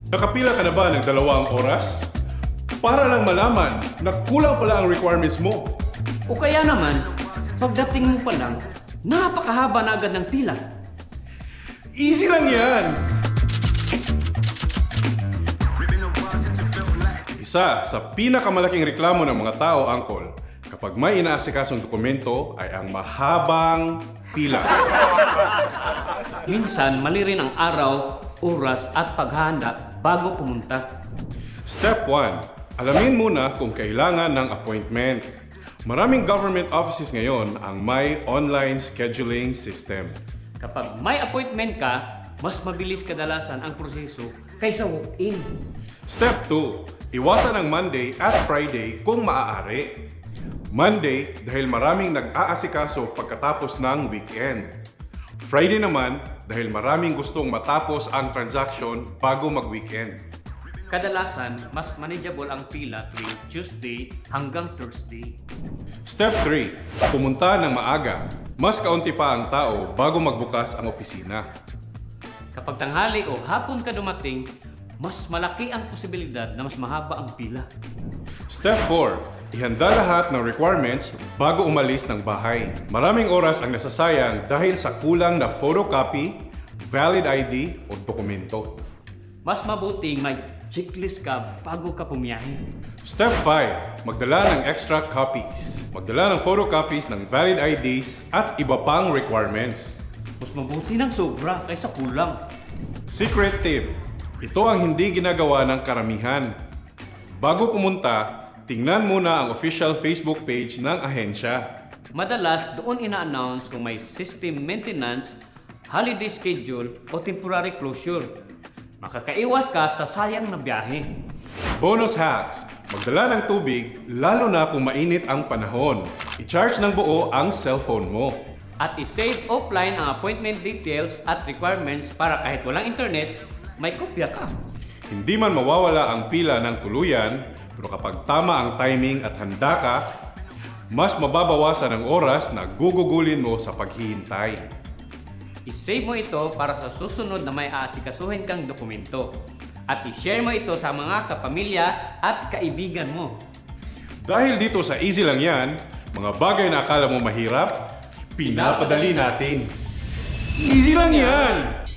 Nakapila ka na ba ng 2 oras? Para lang malaman na kulang pala ang requirements mo. O kaya naman, pagdating mo pa lang, napakahaba na agad ng pila. Easy lang yan! Isa sa pinakamalaking reklamo ng mga tao, Uncle, kapag may inaasikasong dokumento ay ang mahabang pila. Minsan, mali rin ang araw, oras at paghahanda bago pumunta. Step 1. Alamin muna kung kailangan ng appointment. Maraming government offices ngayon ang may online scheduling system. Kapag may appointment ka, mas mabilis kadalasan ang proseso kaysa walk-in. Step 2. Iwasan ang Monday at Friday kung maaari. Monday dahil maraming nag-aasikaso pagkatapos ng weekend. Friday naman dahil maraming gustong matapos ang transaction bago mag-weekend. Kadalasan, mas manageable ang pila tuwing Tuesday hanggang Thursday. Step 3. Pumunta ng maaga. Mas kaunti pa ang tao bago magbukas ang opisina. Kapag tanghali o hapon ka dumating, mas malaki ang posibilidad na mas mahaba ang pila. Step 4. Ihanda lahat ng requirements bago umalis ng bahay. Maraming oras ang nasasayang dahil sa kulang na photocopy, valid ID o dokumento. Mas mabuting may checklist ka bago ka pumiyahe. Step 5. Magdala ng extra copies. Magdala ng photocopies ng valid IDs at iba pang requirements. Mas mabuti ng sobra kaysa kulang. Secret tip. Ito ang hindi ginagawa ng karamihan. Bago pumunta, tingnan muna ang official Facebook page ng ahensya. Madalas doon ina-announce kung may system maintenance, holiday schedule o temporary closure. Makakaiwas ka sa sayang na biyahe. Bonus hacks. Magdala ng tubig lalo na kung mainit ang panahon. I-charge ng buo ang cellphone mo. At i-save offline ang appointment details at requirements para kahit walang internet, may kopya ka. Hindi man mawawala ang pila ng tuluyan, pero kapag tama ang timing at handa ka, mas mababawasan ang oras na gugugulin mo sa paghihintay. I-save mo ito para sa susunod na may aasikasuhin kang dokumento. At i-share mo ito sa mga kapamilya at kaibigan mo. Dahil dito sa easy lang yan, mga bagay na akala mo mahirap, pinapadali natin. Easy lang yan!